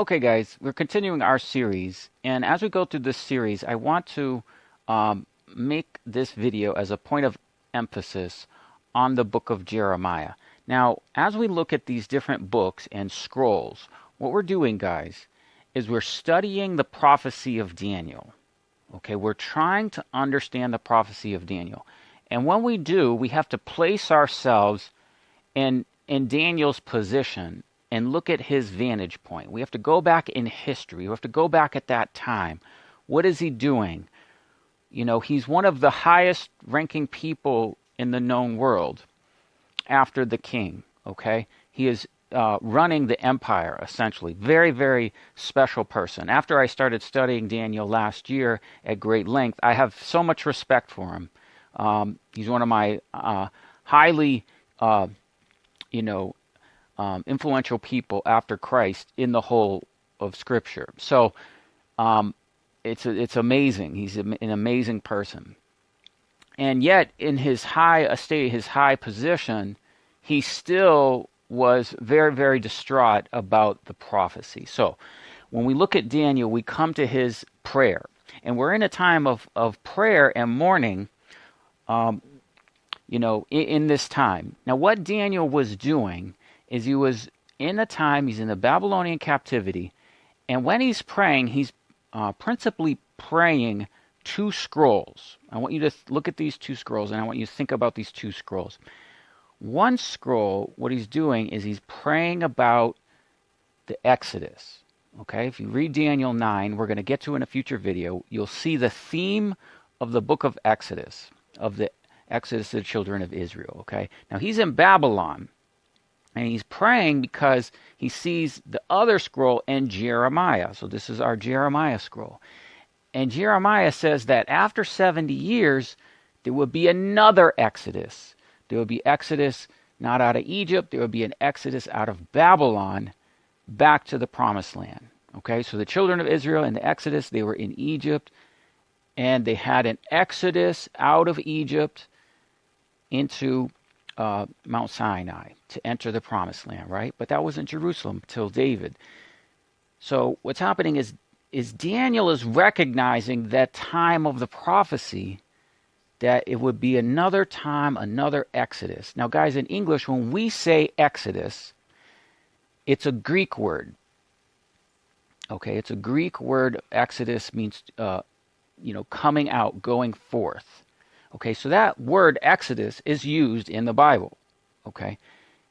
Okay, guys, we're continuing our series, and as we go through this series, I want to make this video as a point of emphasis on the book of Jeremiah. Now, as we look at these different books and scrolls, what we're doing, guys, is we're studying the prophecy of Daniel. Okay, we're trying to understand the prophecy of Daniel. And when we do, we have to place ourselves in Daniel's position and look at his vantage point. We have to go back in history. We have to go back at that time. What is he doing? You know, he's one of the highest ranking people in the known world after the king, okay? He is running the empire, essentially. Very, very special person. After I started studying Daniel last year at great length, I have so much respect for him. He's one of my highly, influential people after Christ in the whole of Scripture. So it's amazing. He's an amazing person. And yet, in his high estate, his high position, he still was very, very distraught about the prophecy. So when we look at Daniel, we come to his prayer. And we're in a time of prayer and mourning, in this time. Now, what Daniel was doing is he was in a time, he's in the Babylonian captivity, and when he's praying, he's principally praying two scrolls. I want you to look at these two scrolls, and I want you to think about these two scrolls. One scroll, what he's doing is he's praying about the Exodus. Okay, if you read Daniel 9, we're going to get to in a future video, you'll see the theme of the book of Exodus, of the Exodus of the children of Israel. Okay, now he's in Babylon, and he's praying because he sees the other scroll in Jeremiah. So this is our Jeremiah scroll. And Jeremiah says that after 70 years, there will be another Exodus. There will be Exodus not out of Egypt. There will be an Exodus out of Babylon back to the promised land. Okay, so the children of Israel in the Exodus, they were in Egypt. And they had an Exodus out of Egypt into Mount Sinai to enter the promised land, right? But that was in Jerusalem till David. So what's happening is Daniel is recognizing that time of the prophecy, that it would be another time, another Exodus. Now, guys, in English, when we say Exodus, it's a Greek word. Okay, it's a Greek word. Exodus means, coming out, going forth. Okay, so that word Exodus is used in the Bible. Okay,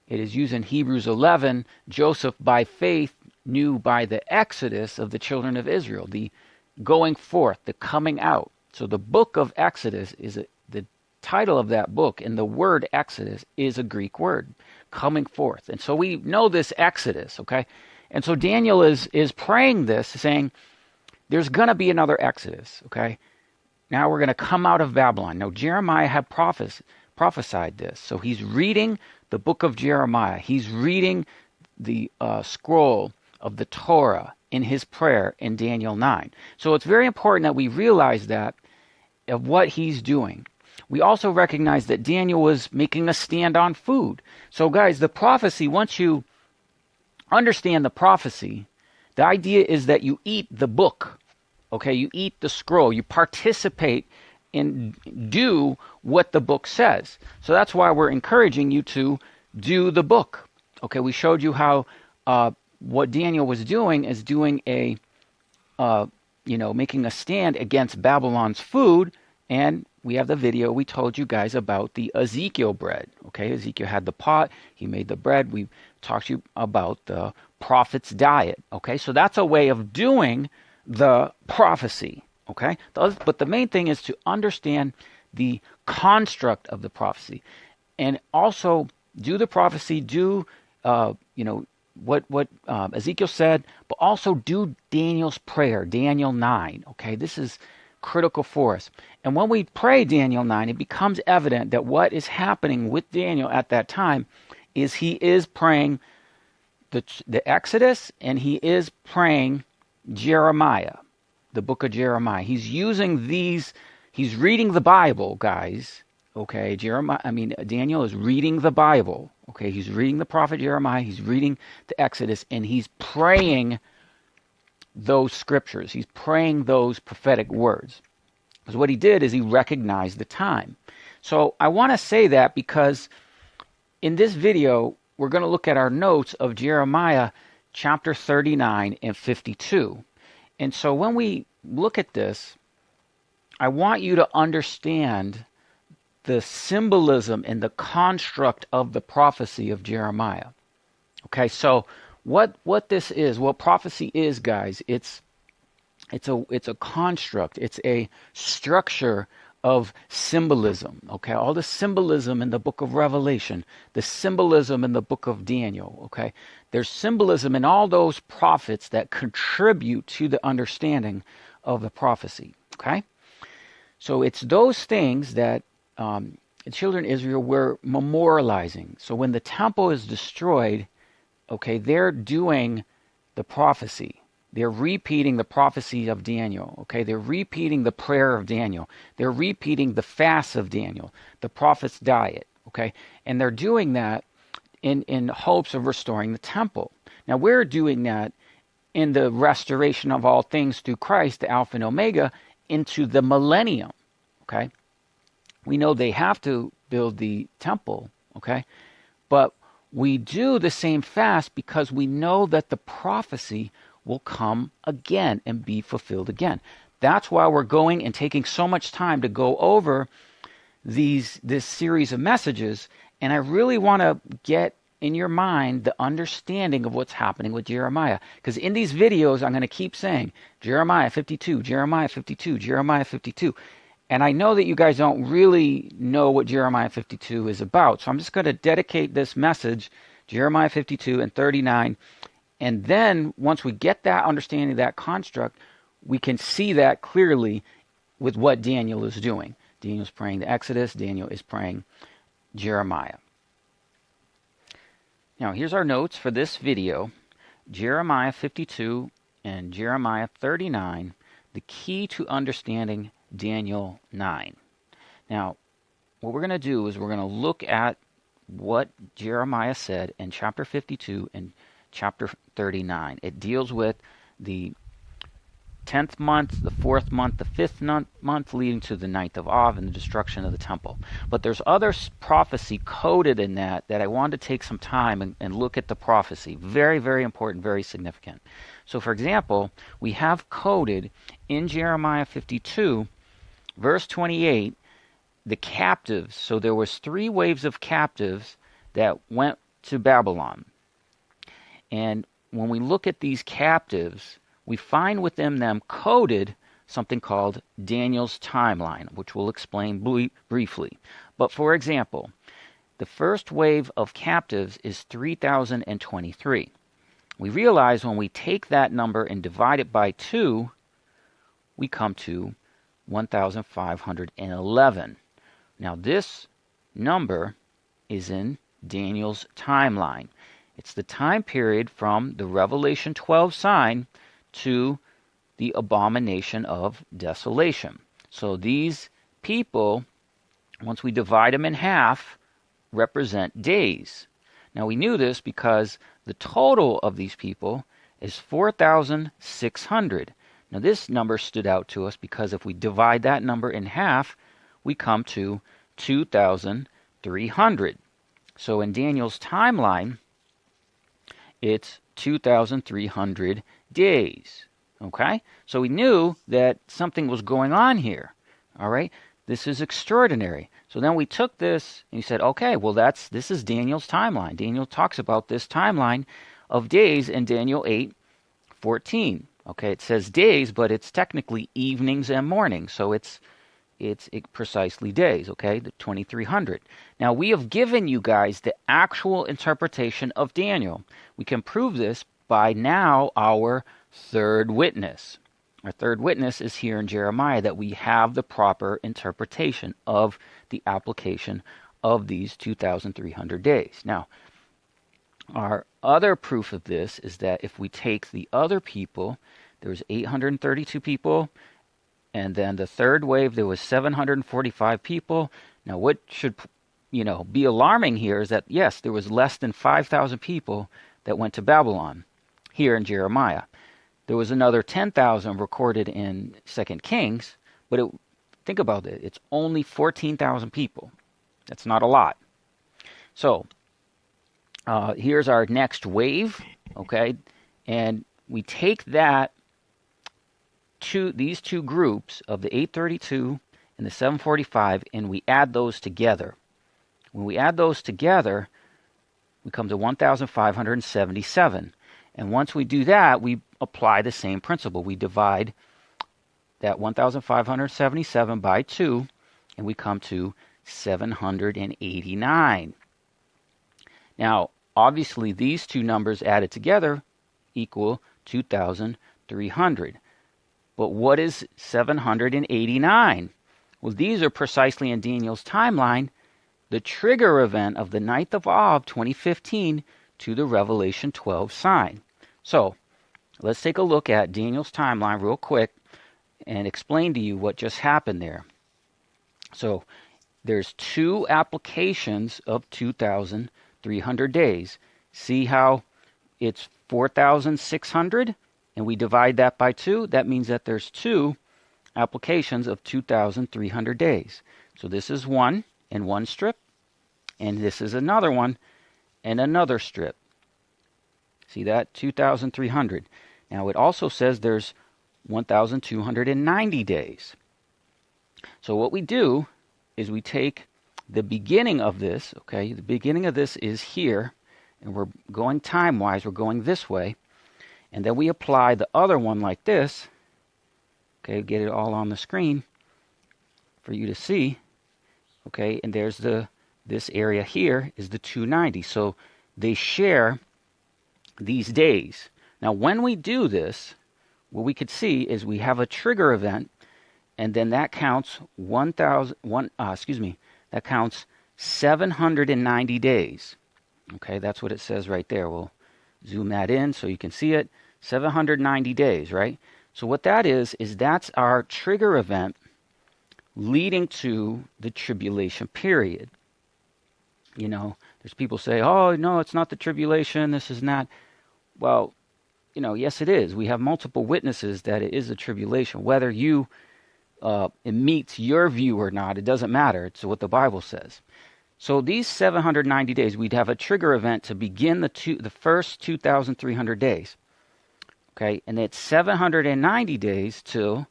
it is used in Hebrews 11. Joseph, by faith, knew by the Exodus of the children of Israel, the going forth, the coming out. So the book of Exodus is the title of that book, and the word Exodus is a Greek word, coming forth. And so we know this Exodus, okay? And so Daniel is praying this, saying, there's going to be another Exodus, okay? Now we're going to come out of Babylon. Now Jeremiah had prophesied this. So he's reading the book of Jeremiah. He's reading the scroll of the Torah in his prayer in Daniel 9. So it's very important that we realize that of what he's doing. We also recognize that Daniel was making a stand on food. So guys, the prophecy, once you understand the prophecy, the idea is that you eat the book. Okay, you eat the scroll. You participate and do what the book says. So that's why we're encouraging you to do the book. Okay, we showed you how what Daniel was doing is doing making a stand against Babylon's food. And we have the video we told you guys about the Ezekiel bread. Okay, Ezekiel had the pot. He made the bread. We talked to you about the prophet's diet. Okay, so that's a way of doing the prophecy, okay? But the main thing is to understand the construct of the prophecy, and also do the prophecy, do what Ezekiel said, but also do Daniel's prayer, Daniel 9, okay? This is critical for us. And when we pray Daniel 9, it becomes evident that what is happening with Daniel at that time is he is praying the Exodus, and he is praying Jeremiah, the book of Jeremiah. He's using these, he's reading the Bible, guys. Okay, Daniel is reading the Bible. Okay, he's reading the prophet Jeremiah, he's reading the Exodus, and he's praying those scriptures. He's praying those prophetic words. Because what he did is he recognized the time. So I want to say that because in this video, we're going to look at our notes of Jeremiah chapter 39 and 52. And so when we look at this, I want you to understand the symbolism and the construct of the prophecy of Jeremiah. Okay, so what this is, what prophecy is, guys, it's a construct, it's a structure of symbolism. Okay, all the symbolism in the book of Revelation, the symbolism in the book of Daniel. Okay, there's symbolism in all those prophets that contribute to the understanding of the prophecy. Okay, so it's those things that the children of Israel were memorializing. So when the temple is destroyed, okay, they're doing the prophecy. They're repeating the prophecy of Daniel. Okay, they're repeating the prayer of Daniel. They're repeating the fast of Daniel, the prophet's diet. Okay, and they're doing that in hopes of restoring the temple. Now we're doing that in the restoration of all things through Christ, the Alpha and Omega, into the millennium. Okay, we know they have to build the temple. Okay, but we do the same fast because we know that the prophecy will come again and be fulfilled again. That's why we're going and taking so much time to go over this series of messages. And I really want to get in your mind the understanding of what's happening with Jeremiah. Because in these videos, I'm going to keep saying Jeremiah 52, Jeremiah 52, Jeremiah 52. And I know that you guys don't really know what Jeremiah 52 is about. So I'm just going to dedicate this message, Jeremiah 52 and 39. And then once we get that understanding, that construct, we can see that clearly with what Daniel is doing. Daniel's praying the Exodus. Daniel is praying Jeremiah. Now here's our notes for this video. Jeremiah 52 and Jeremiah 39, the key to understanding Daniel 9. Now, what we're going to do is we're going to look at what Jeremiah said in chapter 52 and chapter 39. It deals with the 10th month, the 4th month, the 5th month, leading to the 9th of Av and the destruction of the temple. But there's other prophecy coded in that I wanted to take some time and look at the prophecy. Very, very important, very significant. So, for example, we have coded in Jeremiah 52, verse 28, the captives. So there was 3 waves of captives that went to Babylon. And when we look at these captives, we find within them coded something called Daniel's timeline, which we'll explain briefly. But for example, the first wave of captives is 3,023. We realize when we take that number and divide it by 2, we come to 1,511. Now this number is in Daniel's timeline. It's the time period from the Revelation 12 sign to the abomination of desolation. So these people, once we divide them in half, represent days. Now we knew this because the total of these people is 4,600. Now this number stood out to us because if we divide that number in half, we come to 2,300. So in Daniel's timeline, it's 2,300 days. Okay? So we knew that something was going on here. All right? This is extraordinary. So then we took this and we said, okay, well this is Daniel's timeline. Daniel talks about this timeline of days in Daniel 8:14. Okay, it says days, but it's technically evenings and mornings. So it's precisely days, okay, the 2,300. Now, we have given you guys the actual interpretation of Daniel. We can prove this by now our third witness. Our third witness is here in Jeremiah, that we have the proper interpretation of the application of these 2,300 days. Now, our other proof of this is that if we take the other people, there was 832 people, and then the third wave, there was 745 people. Now, what should be alarming here is that, yes, there was less than 5,000 people that went to Babylon here in Jeremiah. There was another 10,000 recorded in 2 Kings, but think about it. It's only 14,000 people. That's not a lot. So here's our next wave, okay? And we take these two groups of the 832 and the 745, and we add those together. When we add those together, we come to 1,577. And once we do that, we apply the same principle. We divide that 1,577 by 2, and we come to 789. Now, obviously, these two numbers added together equal 2,300. But what is 789? Well, these are precisely in Daniel's timeline, the trigger event of the 9th of Av, 2015, to the Revelation 12 sign. So, let's take a look at Daniel's timeline real quick and explain to you what just happened there. So, there's two applications of 2,300 days. See how it's 4,600? And we divide that by 2. That means that there's two applications of 2,300 days. So this is one in one strip, and this is another one in another strip. See that? 2,300. Now it also says there's 1,290 days. So what we do is we take the beginning of this, okay? The beginning of this is here, and we're going time-wise, we're going this way. And then we apply the other one like this. Okay, get it all on the screen for you to see. Okay, and there's this area here is the 290. So they share these days. Now when we do this, what we could see is we have a trigger event, and then that counts that counts 790 days. Okay, that's what it says right there. We'll zoom that in so you can see it. 790 days, right? So what that is that's our trigger event leading to the tribulation period. You know, there's people say, oh, no, it's not the tribulation. This is not. Well, you know, yes, it is. We have multiple witnesses that it is a tribulation. Whether it meets your view or not, it doesn't matter. It's what the Bible says. So these 790 days, we'd have a trigger event to begin the first 2,300 days. Okay, and it's 790 days till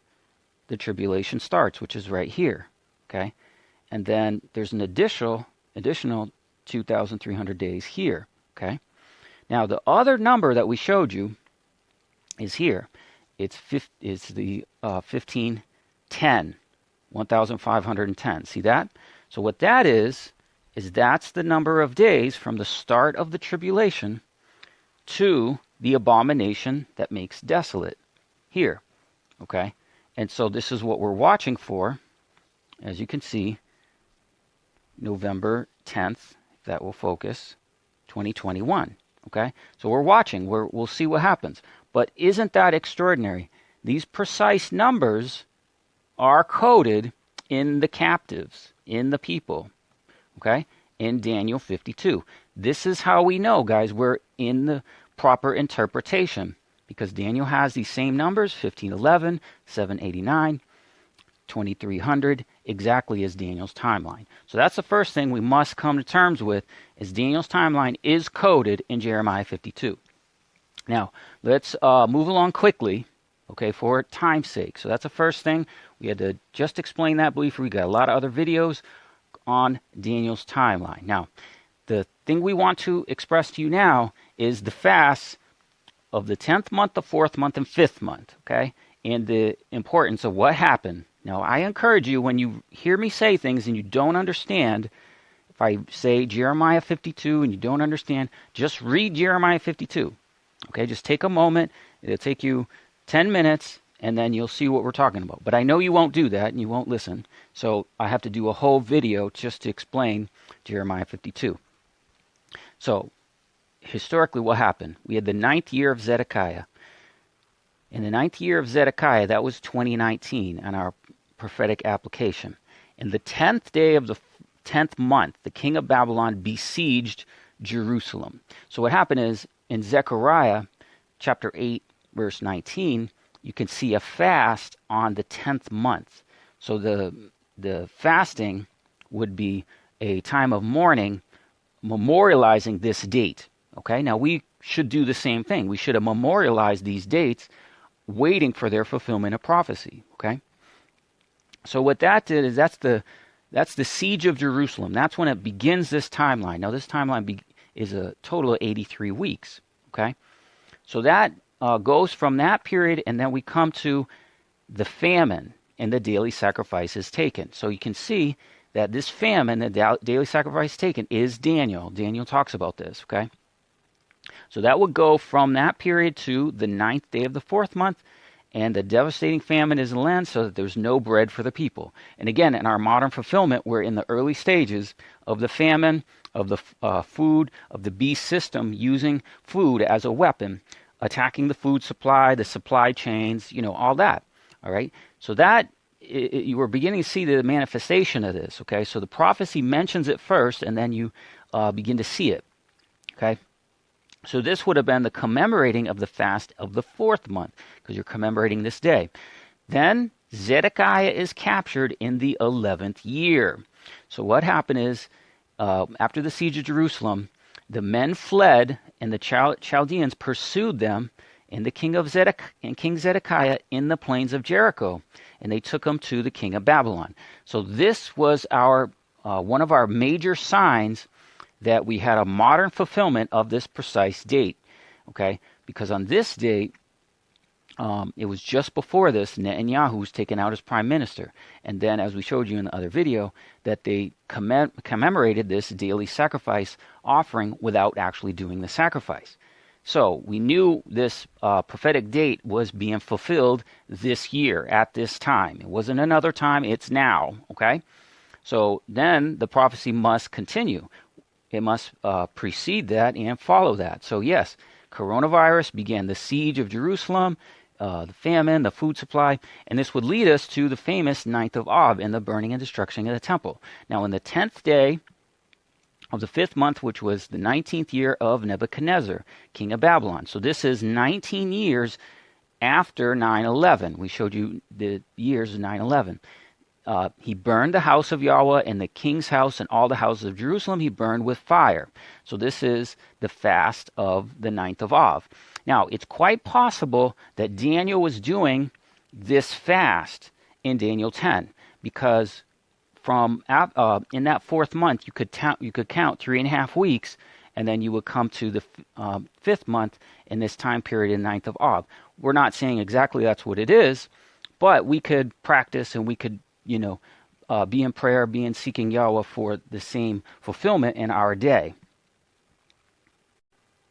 the tribulation starts, which is right here. Okay, and then there's an additional 2,300 days here. Okay, now the other number that we showed you is here. It's the 1510, 1,510. See that? So what that is that's the number of days from the start of the tribulation to the abomination that makes desolate here. Okay? And so this is what we're watching for. As you can see, November 10th, if that will focus, 2021. Okay? So we're watching. We'll see what happens. But isn't that extraordinary? These precise numbers are coded in the captives, in the people. Okay? In Daniel 52. This is how we know, guys, we're in the proper interpretation, because Daniel has these same numbers, 1511, 789, 2300, exactly as Daniel's timeline. So that's the first thing we must come to terms with, is Daniel's timeline is coded in Jeremiah 52. Now, let's move along quickly, okay, for time's sake. So that's the first thing. We had to just explain that briefly. We got a lot of other videos on Daniel's timeline. Now, the thing we want to express to you now is the fasts of the 10th month, the 4th month, and 5th month, okay? And the importance of what happened. Now, I encourage you, when you hear me say things and you don't understand, if I say Jeremiah 52 and you don't understand, just read Jeremiah 52, okay? Just take a moment. It'll take you 10 minutes, and then you'll see what we're talking about. But I know you won't do that, and you won't listen, so I have to do a whole video just to explain Jeremiah 52. So, historically, what happened? We had the 9th year of Zedekiah. In the 9th year of Zedekiah, that was 2019 on our prophetic application. In the 10th day of the 10th month, the king of Babylon besieged Jerusalem. So what happened is, in Zechariah chapter 8, verse 19, you can see a fast on the 10th month. So the fasting would be a time of mourning, memorializing this date. Okay, now we should do the same thing. We should have memorialized these dates, waiting for their fulfillment of prophecy. Okay, so what that did is that's the siege of Jerusalem. That's when it begins this timeline. Now this timeline is a total of 83 weeks. Okay, so that goes from that period, and then we come to the famine and the daily sacrifices taken. So you can see that this famine, the daily sacrifice taken, is Daniel. Daniel talks about this. Okay, so that would go from that period to the 9th day of the 4th month, and the devastating famine is in the land, so that there's no bread for the people. And again, in our modern fulfillment, we're in the early stages of the famine, of the food, of the beast system using food as a weapon, attacking the food supply, the supply chains, all that. All right, so that you were beginning to see the manifestation of this. Okay, so the prophecy mentions it first, and then you begin to see it. Okay. So this would have been the commemorating of the fast of the 4th month, because you're commemorating this day. Then Zedekiah is captured in the 11th year. So what happened is, after the siege of Jerusalem, the men fled, and the Chaldeans pursued them, and King Zedekiah in the plains of Jericho, and they took them to the king of Babylon. So this was our one of our major signs that we had a modern fulfillment of this precise date, okay? Because on this date, it was just before this, Netanyahu was taken out as prime minister. And then, as we showed you in the other video, that they commemorated this daily sacrifice offering without actually doing the sacrifice. So we knew this prophetic date was being fulfilled this year at this time. It wasn't another time, it's now, okay? So then the prophecy must continue. It must precede that and follow that. So yes, coronavirus began the siege of Jerusalem, the famine, the food supply, and this would lead us to the famous 9th of Av and the burning and destruction of the temple. Now, in the 10th day of the 5th month, which was the 19th year of Nebuchadnezzar, king of Babylon. So this is 19 years after 9/11. We showed you the years of 9/11. He burned the house of Yahweh and the king's house and all the houses of Jerusalem he burned with fire. So this is the fast of the 9th of Av. Now, it's quite possible that Daniel was doing this fast in Daniel 10, because from in that 4th month you could count 3.5 weeks, and then you would come to the 5th month in this time period in 9th of Av. We're not saying exactly that's what it is, but we could practice, and we could be in prayer, be in seeking Yahweh for the same fulfillment in our day.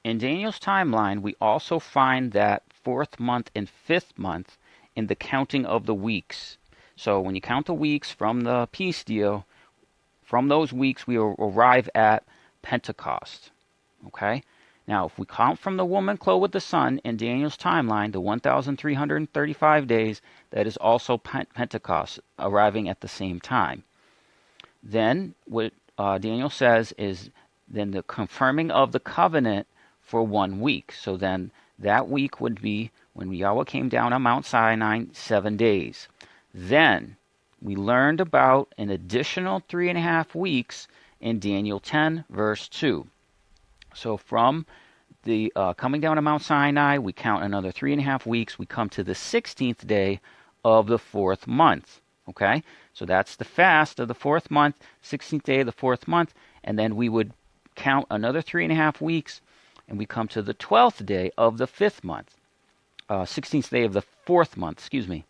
In Daniel's timeline, we also find that 4th month and 5th month in the counting of the weeks. So when you count the weeks from the peace deal, from those weeks we will arrive at Pentecost. Okay? Now, if we count from the woman clothed with the sun in Daniel's timeline, the 1,335 days, that is also Pentecost, arriving at the same time. Then, what Daniel says is then the confirming of the covenant for 1 week. So then that week would be when Yahweh came down on Mount Sinai, 7 days. Then we learned about an additional 3.5 weeks in Daniel 10, verse 2. So from the coming down to Mount Sinai, we count another 3.5 weeks. We come to the 16th day of the 4th month. Okay? So that's the fast of the 4th month, 16th day of the 4th month. And then we would count another 3.5 weeks, and we come to the 12th day of the 5th month. 16th day of the 4th month, excuse me.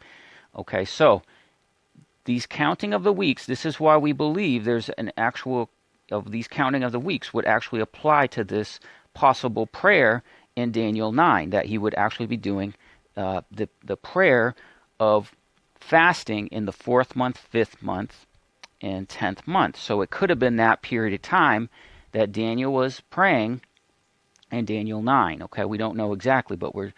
Okay, so these counting of the weeks, this is why we believe there's an actual of these counting of the weeks would actually apply to this possible prayer in Daniel 9, that he would actually be doing the prayer of fasting in the 4th month, 5th month, and 10th month. So it could have been that period of time that Daniel was praying in Daniel 9. Okay, we don't know exactly, but we're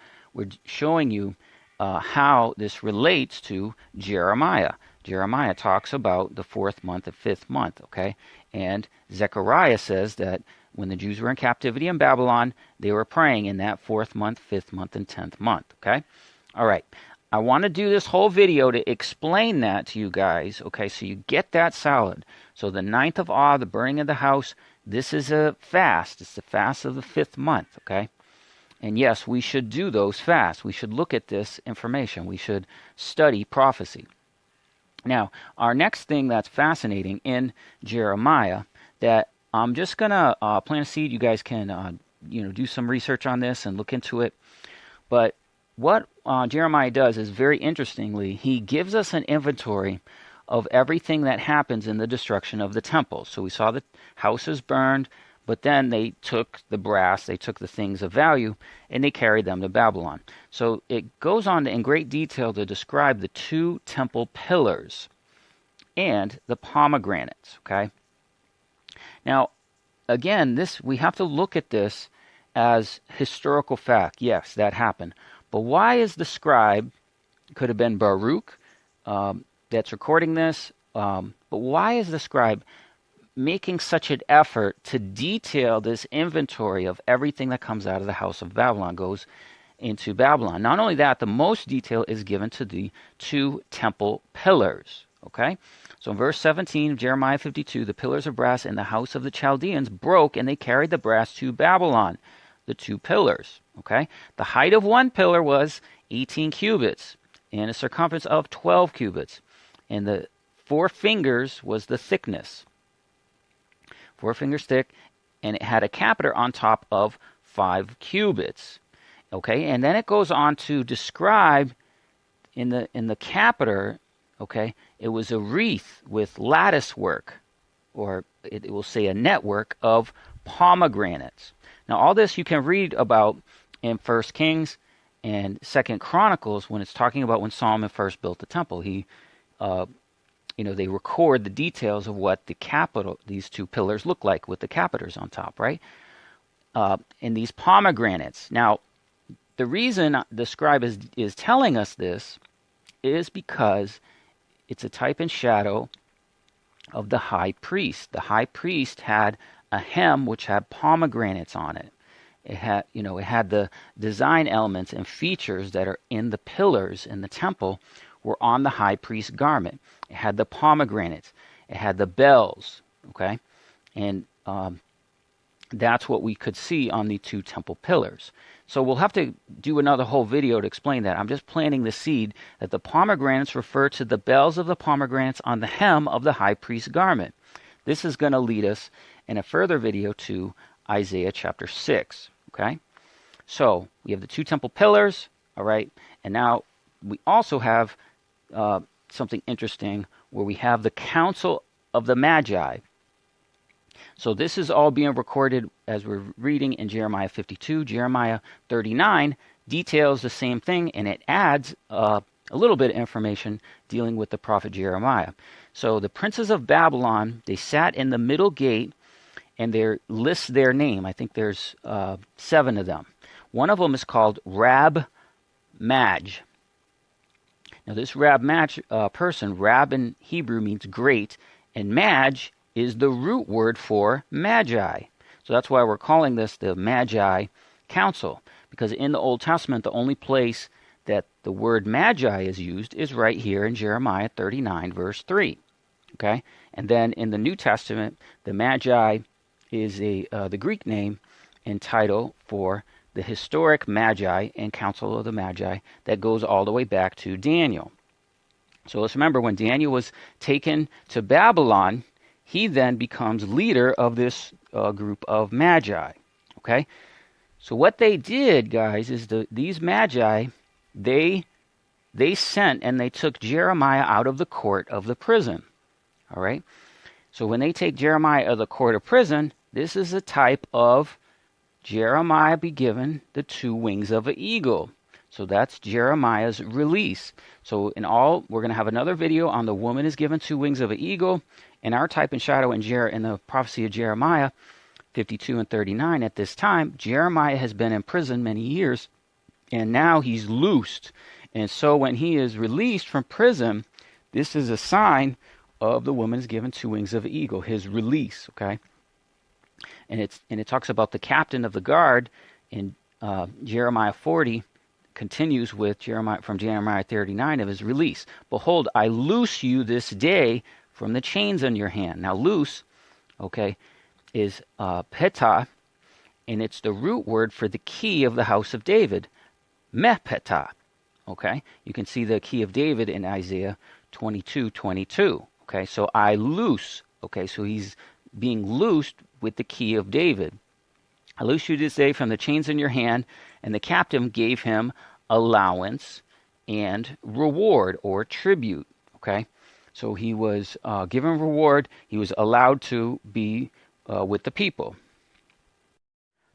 showing you how this relates to Jeremiah. Jeremiah talks about the 4th month and 5th month, okay? And Zechariah says that when the Jews were in captivity in Babylon, they were praying in that 4th month, 5th month, and 10th month. Okay? All right. I want to do this whole video to explain that to you guys. Okay? So you get that solid. So the 9th of Awe, the burning of the house, this is a fast. It's the fast of the 5th month. Okay? And yes, we should do those fasts. We should look at this information. We should study prophecy. Now, our next thing that's fascinating in Jeremiah, that I'm just going to plant a seed. You guys can do some research on this and look into it. But what Jeremiah does is, very interestingly, he gives us an inventory of everything that happens in the destruction of the temple. So we saw the houses burned, but then they took the brass, they took the things of value, and they carried them to Babylon. So it goes on in great detail to describe the 2 temple pillars and the pomegranates. Okay. Now, again, we have to look at this as historical fact. Yes, that happened. But why is the scribe, could have been Baruch, that's recording this, but why is the scribe making such an effort to detail this inventory of everything that comes out of the house of Babylon, goes into Babylon? Not only that, the most detail is given to the 2 temple pillars. Okay? So in verse 17 of Jeremiah 52, the pillars of brass in the house of the Chaldeans broke, and they carried the brass to Babylon. The 2 pillars. Okay? The height of one pillar was 18 cubits, and a circumference of 12 cubits. And the 4 fingers was the thickness. 4 fingers thick, and it had a capital on top of 5 cubits. Okay, and then it goes on to describe in the capital. Okay, it was a wreath with lattice work, or it will say a network of pomegranates. Now, all this you can read about in 1 Kings and 2 Chronicles when it's talking about when Solomon first built the temple. They record the details of what these 2 pillars look like with the capitals on top, right? And these pomegranates. Now, the reason the scribe is telling us this is because it's a type and shadow of the high priest. The high priest had a hem which had pomegranates on it. It had the design elements and features that are in the pillars in the temple were on the high priest's garment. It had the pomegranates. It had the bells. Okay, and that's what we could see on the 2 temple pillars. So we'll have to do another whole video to explain that. I'm just planting the seed that the pomegranates refer to the bells of the pomegranates on the hem of the high priest's garment. This is going to lead us in a further video to Isaiah chapter 6. Okay, so we have the 2 temple pillars. All right, and now we also have something interesting where we have the council of the Magi. So this is all being recorded as we're reading in Jeremiah 52. Jeremiah 39 details the same thing, and it adds a little bit of information dealing with the prophet Jeremiah. So the princes of Babylon, they sat in the middle gate, and they list their name. I think there's 7 of them. One of them is called Rab Maj. Now this Rab Maj person, Rab in Hebrew means great, and Maj is the root word for Magi. So that's why we're calling this the Magi Council, because in the Old Testament, the only place that the word Magi is used is right here in Jeremiah 39, verse 3. Okay? And then in the New Testament, the Magi is the Greek name and title for the historic Magi and Council of the Magi that goes all the way back to Daniel. So let's remember, when Daniel was taken to Babylon, he then becomes leader of this group of Magi. Okay? So what they did, guys, is these Magi, they sent and they took Jeremiah out of the court of the prison. All right? So when they take Jeremiah out of the court of prison, this is a type of Jeremiah be given the 2 wings of an eagle. So that's Jeremiah's release. So in all, we're going to have another video on the woman is given 2 wings of an eagle. And our type and shadow in the prophecy of Jeremiah 52 and 39, at this time, Jeremiah has been in prison many years, and now he's loosed. And so when he is released from prison, this is a sign of the woman is given 2 wings of an eagle, his release, okay? and it talks about the captain of the guard in Jeremiah 40. Continues with Jeremiah from Jeremiah 39 of his release. Behold, I loose you this day from the chains on your hand. Now, loose, okay, is petah, and it's the root word for the key of the house of David, mepetah. Okay, you can see the key of David in Isaiah 22:22. Okay, so I loose. Okay, so he's being loosed with the key of David. I loose you this day from the chains in your hand, and the captain gave him allowance and reward or tribute. Okay, so he was given reward. He was allowed to be with the people.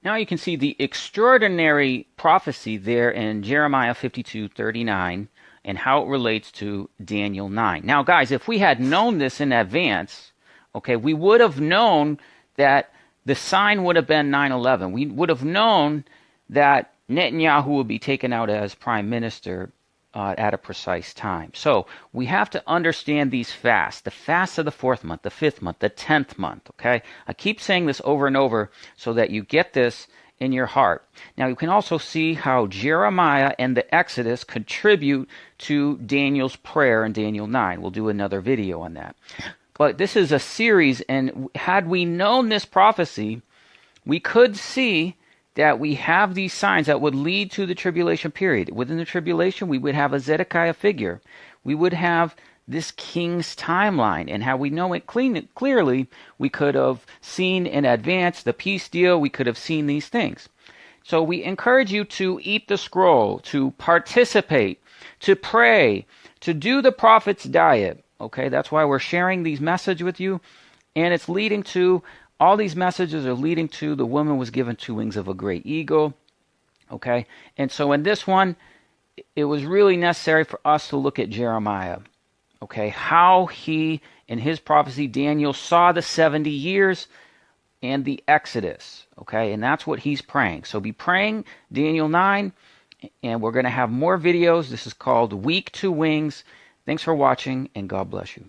Now you can see the extraordinary prophecy there in Jeremiah 52:39 and how it relates to Daniel 9. Now, guys, if we had known this in advance, okay, we would have known that the sign would have been 9/11. We would have known that Netanyahu would be taken out as prime minister at a precise time. So we have to understand these fasts, the fast of the 4th month, the 5th month, the 10th month, okay? I keep saying this over and over so that you get this in your heart. Now you can also see how Jeremiah and the Exodus contribute to Daniel's prayer in Daniel 9. We'll do another video on that. But this is a series, and had we known this prophecy, we could see that we have these signs that would lead to the tribulation period. Within the tribulation, we would have a Zedekiah figure. We would have this king's timeline. And how we know it clearly, we could have seen in advance the peace deal. We could have seen these things. So we encourage you to eat the scroll, to participate, to pray, to do the prophet's diet. Okay, that's why we're sharing these messages with you. And it's leading to all these messages are leading to the woman was given 2 wings of a great eagle. Okay. And so in this one, it was really necessary for us to look at Jeremiah. Okay. How he, in his prophecy, Daniel saw the 70 years and the Exodus. Okay. And that's what he's praying. So be praying Daniel 9, and we're going to have more videos. This is called Week 2 Wings. Thanks for watching, and God bless you.